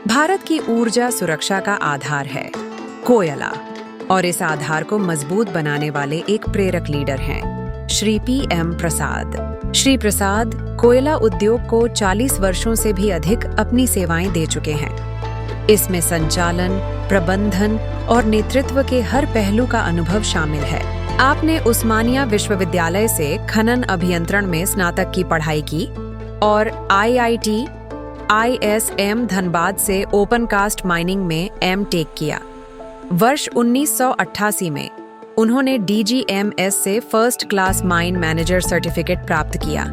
भारत की ऊर्जा सुरक्षा का आधार है कोयला, और इस आधार को मजबूत बनाने वाले एक प्रेरक लीडर हैं श्री PM प्रसाद। श्री प्रसाद कोयला उद्योग को 40 वर्षों से भी अधिक अपनी सेवाएं दे चुके हैं। इसमें संचालन, प्रबंधन और नेतृत्व के हर पहलू का अनुभव शामिल है। आपने उस्मानिया विश्वविद्यालय से खनन अभियंत्रण में स्नातक की पढ़ाई की और IIT ISM धनबाद से ओपन कास्ट माइनिंग में M.Tech किया। वर्ष 1988 में उन्होंने DGMS से first class mine manager certificate प्राप्त किया।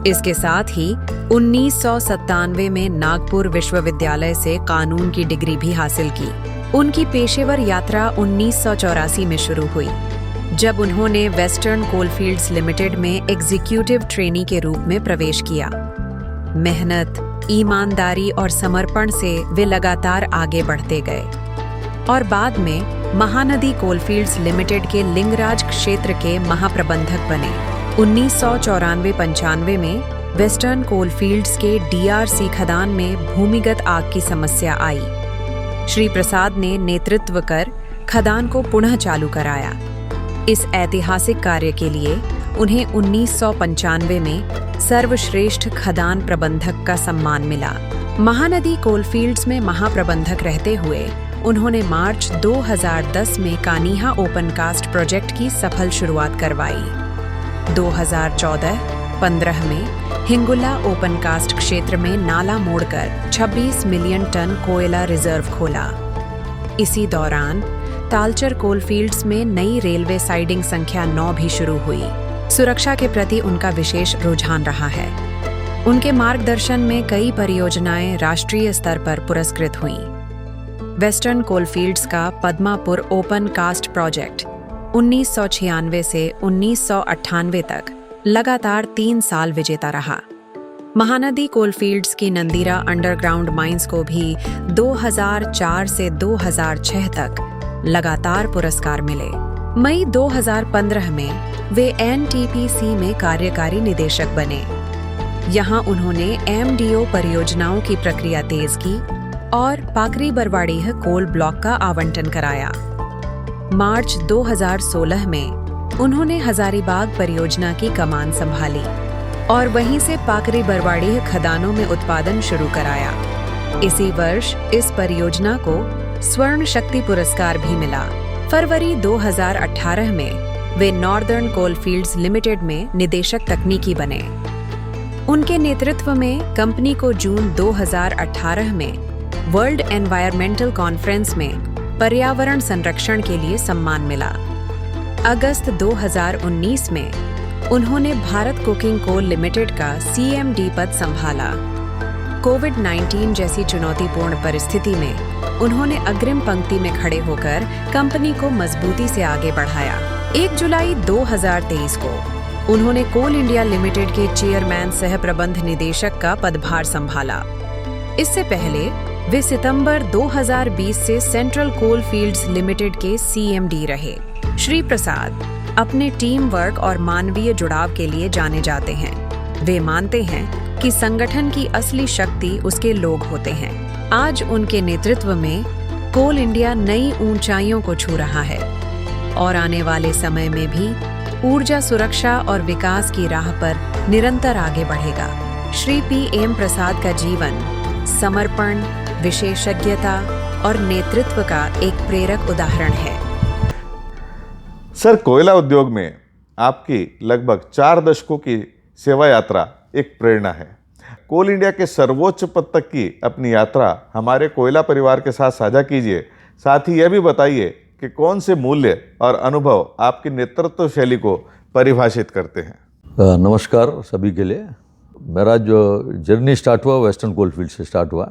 इसके साथ ही 1997 में नागपुर विश्वविद्यालय से कानून की डिग्री भी हासिल की। उनकी पेशेवर यात्रा 1984 में शुरू हुई, जब उन्होंने वेस्टर्न कोलफील्ड्स लिमिटेड में एग्जीक्यूटिव ट्रेनी के रूप में प्रवेश किया। मेहनत, ईमानदारी और समर्पण से वे लगातार आगे बढ़ते गए और बाद में महानदी कोलफील्ड्स लिमिटेड के लिंगराज क्षेत्र के महाप्रबंधक बने। 1994-95 में वेस्टर्न कोलफील्ड्स के DRC खदान में भूमिगत आग की समस्या आई। श्री प्रसाद ने नेतृत्व कर खदान को पुनः चालू कराया। इस ऐतिहासिक कार्य के लिए उन्हें 1995 में सर्वश्रेष्ठ खदान प्रबंधक का सम्मान मिला। महानदी कोलफील्ड्स में महाप्रबंधक रहते हुए उन्होंने मार्च 2010 में कान्हा ओपन कास्ट प्रोजेक्ट की सफल शुरुआत करवाई। 2014-15 में हिंगुला ओपन कास्ट क्षेत्र में नाला मोड़कर 26 मिलियन टन कोयला रिजर्व खोला। इसी दौरान तालचर कोलफील्ड्स में नई रेलवे साइडिंग संख्या 9 भी शुरू हुई। सुरक्षा के प्रति उनका विशेष रुझान रहा है। उनके मार्गदर्शन में कई परियोजनाएं राष्ट्रीय स्तर पर पुरस्कृत हुईं। वेस्टर्न कोलफील्ड्स का पद्मापुर ओपन कास्ट प्रोजेक्ट 1996 से 1998 तक लगातार 3 साल विजेता रहा। महानदी कोलफील्ड्स की नंदीरा अंडरग्राउंड माइंस को भी 2004 से 2006 तक लगातार पुरस्कार मिले। मई 2015 में वे NTPC में कार्यकारी निदेशक बने। यहाँ उन्होंने MDO परियोजनाओं की प्रक्रिया तेज की और पाकरी बरवाडीह कोल ब्लॉक का आवंटन कराया। मार्च 2016 में उन्होंने हजारीबाग परियोजना की कमान संभाली और वहीं से पाकरी बरवाडीह खदानों में उत्पादन शुरू कराया। इसी वर्ष इस परियोजना को स्वर्ण शक्ति पुरस्कार भी मिला। फरवरी 2018 में वे नॉर्दर्न कोलफील्ड्स लिमिटेड में निदेशक तकनीकी बने। उनके नेतृत्व में कंपनी को जून 2018 में वर्ल्ड एनवायरमेंटल कॉन्फ्रेंस में पर्यावरण संरक्षण के लिए सम्मान मिला। अगस्त 2019 में उन्होंने भारत कुकिंग कोल लिमिटेड का CMD पद संभाला। कोविड-19 जैसी चुनौतीपूर्ण परिस्थिति में उन्होंने अग्रिम पंक्ति में खड़े होकर कंपनी को मजबूती से आगे बढ़ाया। 1 जुलाई 2023 को उन्होंने कोल इंडिया लिमिटेड के चेयरमैन सह प्रबंध निदेशक का पदभार संभाला। इससे पहले वे सितंबर 2020 से सेंट्रल कोल फील्ड्स लिमिटेड के CMD रहे। श्री प्रसाद अपने टीम वर्क और मानवीय जुड़ाव के लिए जाने जाते हैं। वे मानते हैं कि संगठन की असली शक्ति उसके लोग होते हैं। आज उनके नेतृत्व में कोल इंडिया नई ऊंचाइयों को छू रहा है और आने वाले समय में भी ऊर्जा सुरक्षा और विकास की राह पर निरंतर आगे बढ़ेगा। श्री PM प्रसाद का जीवन समर्पण, विशेषज्ञता और नेतृत्व का एक प्रेरक उदाहरण है। सर, कोयला उद्योग में आपकी लगभग 4 दशकों की सेवा यात्रा एक प्रेरणा है। कोल इंडिया के सर्वोच्च पद तक की अपनी यात्रा हमारे कोयला परिवार के साथ साझा कीजिए। साथ ही यह भी बताइए कि कौन से मूल्य और अनुभव आपकी नेतृत्व शैली को परिभाषित करते हैं। नमस्कार सभी के लिए। मेरा जो जर्नी स्टार्ट हुआ वेस्टर्न कोलफील्ड से स्टार्ट हुआ।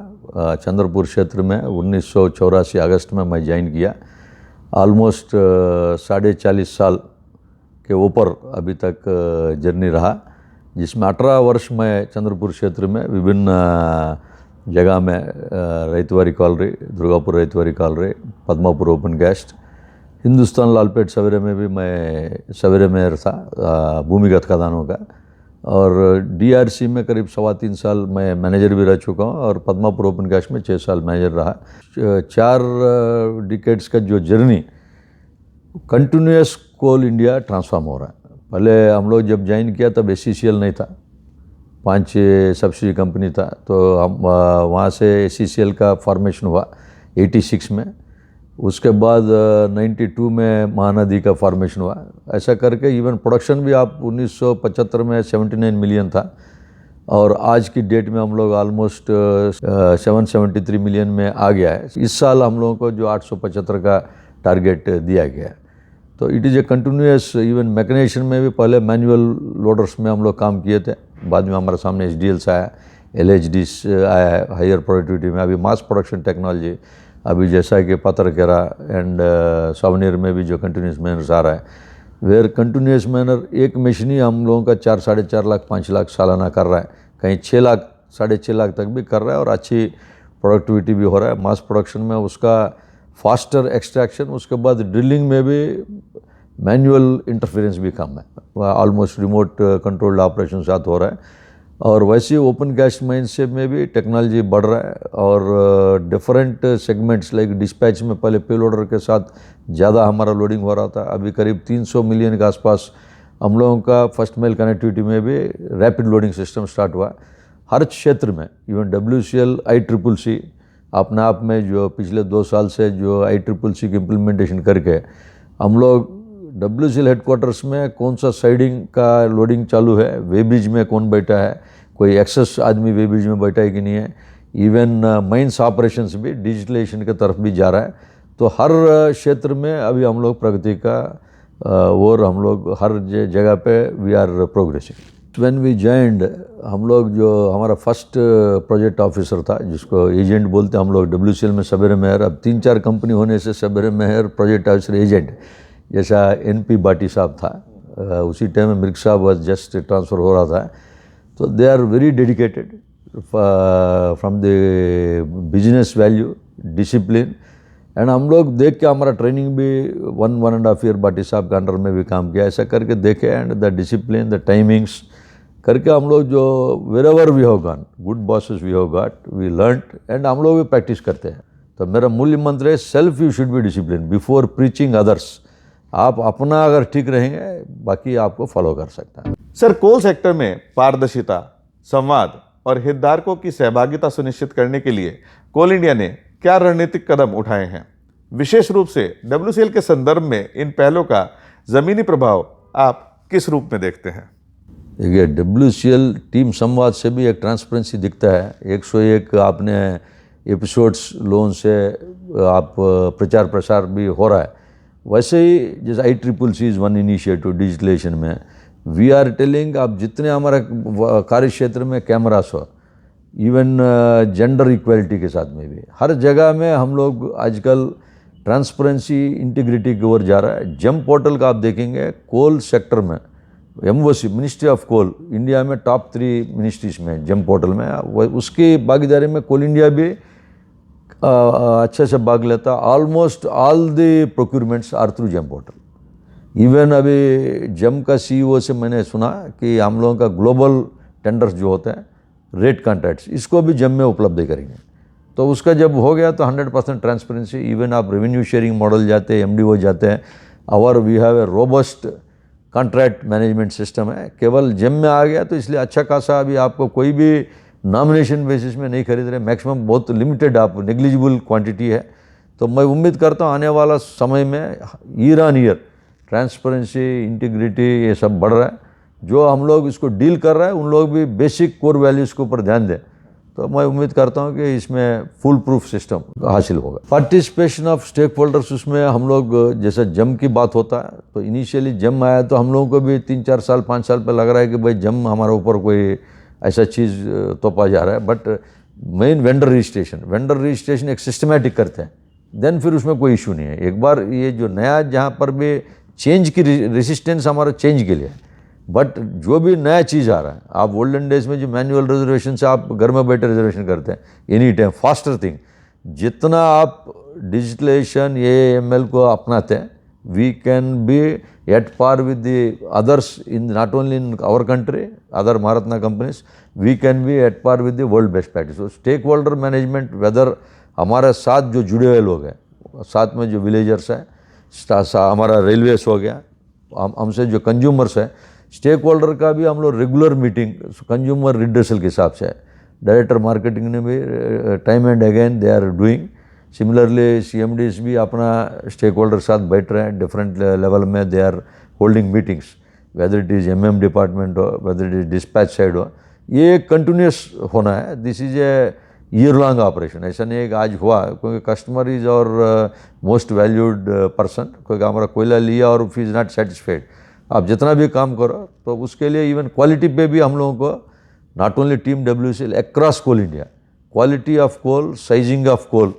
चंद्रपुर क्षेत्र में 1984 अगस्त में मैं ज्वाइन किया। ऑलमोस्ट 40.5 साल के ऊपर अभी तक जर्नी रहा। जिसमें 18 वर्ष मैं चंद्रपुर क्षेत्र में विभिन्न जगह में Raitwari colony, Durgapur Raitwari colony, Padmapur open cast, Hindustan Lalpet सवेरे में भी मैं सवेरे मेयर था भूमिगत खदानों का, और डीआरसी में करीब 3.25 साल मैं मैनेजर भी रह चुका हूँ, और पद्मापुर ओपन कास्ट में 6 साल मैनेजर रहा। 4 डिकेड्स का जो जर्नी कंटिन्यूस कोल इंडिया ट्रांसफॉर्म हो रहा है। पहले हम लोग जब ज्वाइन किया तब ACCL नहीं था, 5 सब्सिडी कंपनी था, तो हम वहाँ से ACCL का फॉर्मेशन हुआ 86 में। उसके बाद 92 में महानदी का फॉर्मेशन हुआ। ऐसा करके इवन प्रोडक्शन भी आप 1975 में 79 मिलियन था, और आज की डेट में हम लोग ऑलमोस्ट 773 मिलियन में आ गया है। इस साल हम लोगों को जो 875 का टारगेट दिया गया है। तो it is a continuous, even mechanisation में भी पहले मैनुअल लोडर्स में हम लोग काम किए थे, बाद में हमारे सामने SDLs आया, LHDs आया हायर प्रोडक्टिविटी में, अभी मास प्रोडक्शन टेक्नोलॉजी, अभी जैसा कि पत्रकेरा एंड सॉवनियर में भी जो कंटिन्यूस मैनर्स आ रहा है, वेयर कंटिन्यूस मैनर एक मशीन ही हम लोगों का 4, 4.5 लाख 5 लाख सालाना कर रहा है, कहीं 6 लाख 6.5 लाख तक भी कर रहा है, और अच्छी प्रोडक्टिविटी भी हो रहा है। मास प्रोडक्शन में उसका फास्टर एक्सट्रैक्शन, उसके बाद ड्रिलिंग में भी मैनुअल इंटरफेरेंस भी कम है, ऑलमोस्ट रिमोट कंट्रोल्ड ऑपरेशन साथ हो रहा है। और वैसे ओपन कास्ट माइंस में भी टेक्नोलॉजी बढ़ रहा है, और डिफरेंट सेगमेंट्स लाइक डिस्पैच में पहले पे लोडर के साथ ज़्यादा हमारा लोडिंग हो रहा था, अभी करीब 300 मिलियन के आसपास हम लोगों का फर्स्ट माइल कनेक्टिविटी में भी रैपिड लोडिंग सिस्टम स्टार्ट हुआ। हर क्षेत्र में इवन WCL ICCC अपने आप में जो पिछले 2 साल से जो ICCC की इम्प्लीमेंटेशन करके हम लोग WCL हेडक्वार्टर्स में कौन सा साइडिंग का लोडिंग चालू है, वे ब्रिज में कौन बैठा है, कोई एक्सेस आदमी वे ब्रिज में बैठा है कि नहीं है, इवन माइंस ऑपरेशंस भी डिजिटलाइजेशन की तरफ भी जा रहा है। तो हर क्षेत्र में अभी हम लोग प्रगति का और हम लोग हर जगह पे we are progressing. When we joined, हम लोग जो हमारा फर्स्ट प्रोजेक्ट ऑफिसर था, जिसको एजेंट बोलते हैं हम लोग WCL में सबेरे मेहर, अब 3-4 कंपनी होने से सबेरे मेहर प्रोजेक्ट ऑफिसर एजेंट, जैसा NP बाटी साहब था, उसी टाइम में मिर्ग साहब बस जस्ट ट्रांसफ़र हो रहा था। तो they are very dedicated from the business value, discipline, and हम लोग देख के हमारा ट्रेनिंग भी 1.5 ईयर बाटी साहब के अंडर में भी काम किया, ऐसा करके देखे, and the discipline, the timings करके हम लोग जो wherever we have gone, good bosses we have got, we learned, and हम लोग भी प्रैक्टिस करते हैं। तो मेरा मूल्य मंत्र है, self you should be discipline before preaching others. आप अपना अगर ठीक रहेंगे, बाकी आपको फॉलो कर सकता है। सर, कोल सेक्टर में पारदर्शिता, संवाद और हितधारकों की सहभागिता सुनिश्चित करने के लिए कोल इंडिया ने क्या रणनीतिक कदम उठाए हैं? विशेष रूप से WCL के संदर्भ में इन पहलों का जमीनी प्रभाव आप किस रूप में देखते हैं? देखिए, WCL टीम संवाद से भी एक ट्रांसपेरेंसी दिखता है। 101 आपने एपिसोड्स लोन से आप प्रचार प्रसार भी हो रहा है। वैसे ही जैसे ICCC is one initiative digitalisation में, वी आर टेलिंग, आप जितने हमारा कार्य क्षेत्र में कैमरास हो, इवन जेंडर इक्वलिटी के साथ में भी हर जगह में हम लोग आजकल ट्रांसपेरेंसी, इंटीग्रिटी की ओर जा रहा है। जम पोर्टल का आप देखेंगे, कोल सेक्टर में MOC ministry of coal India में टॉप 3 मिनिस्ट्रीज में जम पोर्टल में, उसकी भागीदारी में कोल इंडिया भी अच्छे से भाग लेता। Almost all the procurements are through GeM portal. Even अभी जम का CEO से मैंने सुना कि हम लोगों का ग्लोबल टेंडर्स जो होते हैं, रेट कॉन्ट्रैक्ट्स, इसको भी जम में उपलब्ध करेंगे। तो उसका जब हो गया तो 100% ट्रांसपेरेंसी। इवन आप रेवेन्यू शेयरिंग मॉडल जाते हैं, MDO जाते हैं, और we have a robust contract management system है। केवल जम में आ गया तो इसलिए अच्छा खासा अभी आपको कोई भी नॉमिनेशन बेसिस में नहीं खरीद रहे, मैक्सिमम बहुत लिमिटेड, आप नेग्लिजिबल क्वांटिटी है। तो मैं उम्मीद करता हूँ आने वाला समय में year on year transparency, integrity ये सब बढ़ रहा है। जो हम लोग इसको डील कर रहे हैं उन लोग भी बेसिक कोर वैल्यूज़ के ऊपर ध्यान दें। तो मैं उम्मीद करता हूँ कि इसमें फुल प्रूफ सिस्टम हासिल होगा। पार्टिसिपेशन ऑफ स्टेक होल्डर्स, उसमें हम लोग जैसे जम की बात होता है, तो इनिशियली जम आया तो हम लोगों को भी 3-4 साल 5 साल पर लग रहा है कि भाई जम हमारे ऊपर कोई ऐसा चीज़ तोपा जा रहा है। बट मेन वेंडर रजिस्ट्रेशन एक सिस्टमेटिक करते हैं, देन फिर उसमें कोई इशू नहीं है। एक बार ये जो नया जहाँ पर भी चेंज की रेसिस्टेंस हमारा चेंज के लिए, बट जो भी नया चीज़ आ रहा है, आप ओल्डन डेज में जो मैनुअल रिजर्वेशन से आप घर में बैठे रिजर्वेशन करते हैं, एनी टाइम फास्टर थिंग, जितना आप डिजिटलाइजेशन AML को अपनाते हैं, we can be at par with the others in not only in our country, other Maharatna companies, we can be at par with the world best practice. So stakeholder management, whether हमारे साथ जो जुड़े हुए लोग हैं, साथ में जो विलेजर्स हैं, हमारा रेलवेस हो गया, हमसे जो कंज्यूमर्स हैं, स्टेक होल्डर का भी हम लोग रेगुलर मीटिंग कंज्यूमर रिड्रेसल के हिसाब से है। डायरेक्टर मार्केटिंग ने भी time and again they are doing. Similarly CMDs भी अपना स्टेक होल्डर साथ बैठ रहे हैं, डिफरेंट लेवल में they are holding meetings, whether it is MM department हो, whether it is dispatch side हो, ये कंटिन्यूस होना है। This is a year long operation, ऐसा नहीं है कि आज हुआ, क्योंकि customer is our most valued person. क्योंकि हमारा कोयला लिया और इफ इज़ नॉट सेटिस्फाइड, आप जितना भी काम करो तो उसके लिए इवन क्वालिटी पे भी हम लोगों को not only team WCL across coal India, quality of coal, sizing of coal,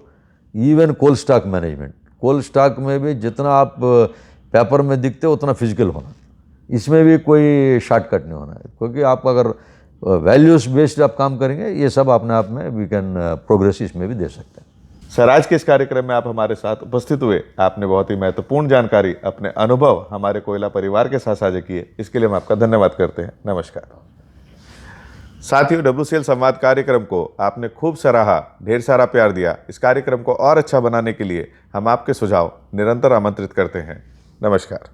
even coal stock management, coal stock में भी जितना आप पेपर में दिखते हो उतना फिजिकल होना, इसमें भी कोई शॉर्टकट नहीं होना है। क्योंकि आप अगर वैल्यूज़ बेस्ड आप काम करेंगे, ये सब अपने आप में वी कैन प्रोग्रेस इसमें भी दे सकते हैं। सर, आज के इस कार्यक्रम में आप हमारे साथ उपस्थित हुए, आपने बहुत ही महत्वपूर्ण जानकारी, अपने अनुभव हमारे कोयला परिवार के साथ साझा किए, इसके लिए हम आपका धन्यवाद करते हैं। नमस्कार। साथियों, WCL संवाद कार्यक्रम को आपने खूब सराहा, ढेर सारा प्यार दिया। इस कार्यक्रम को और अच्छा बनाने के लिए हम आपके सुझाव निरंतर आमंत्रित करते हैं। नमस्कार।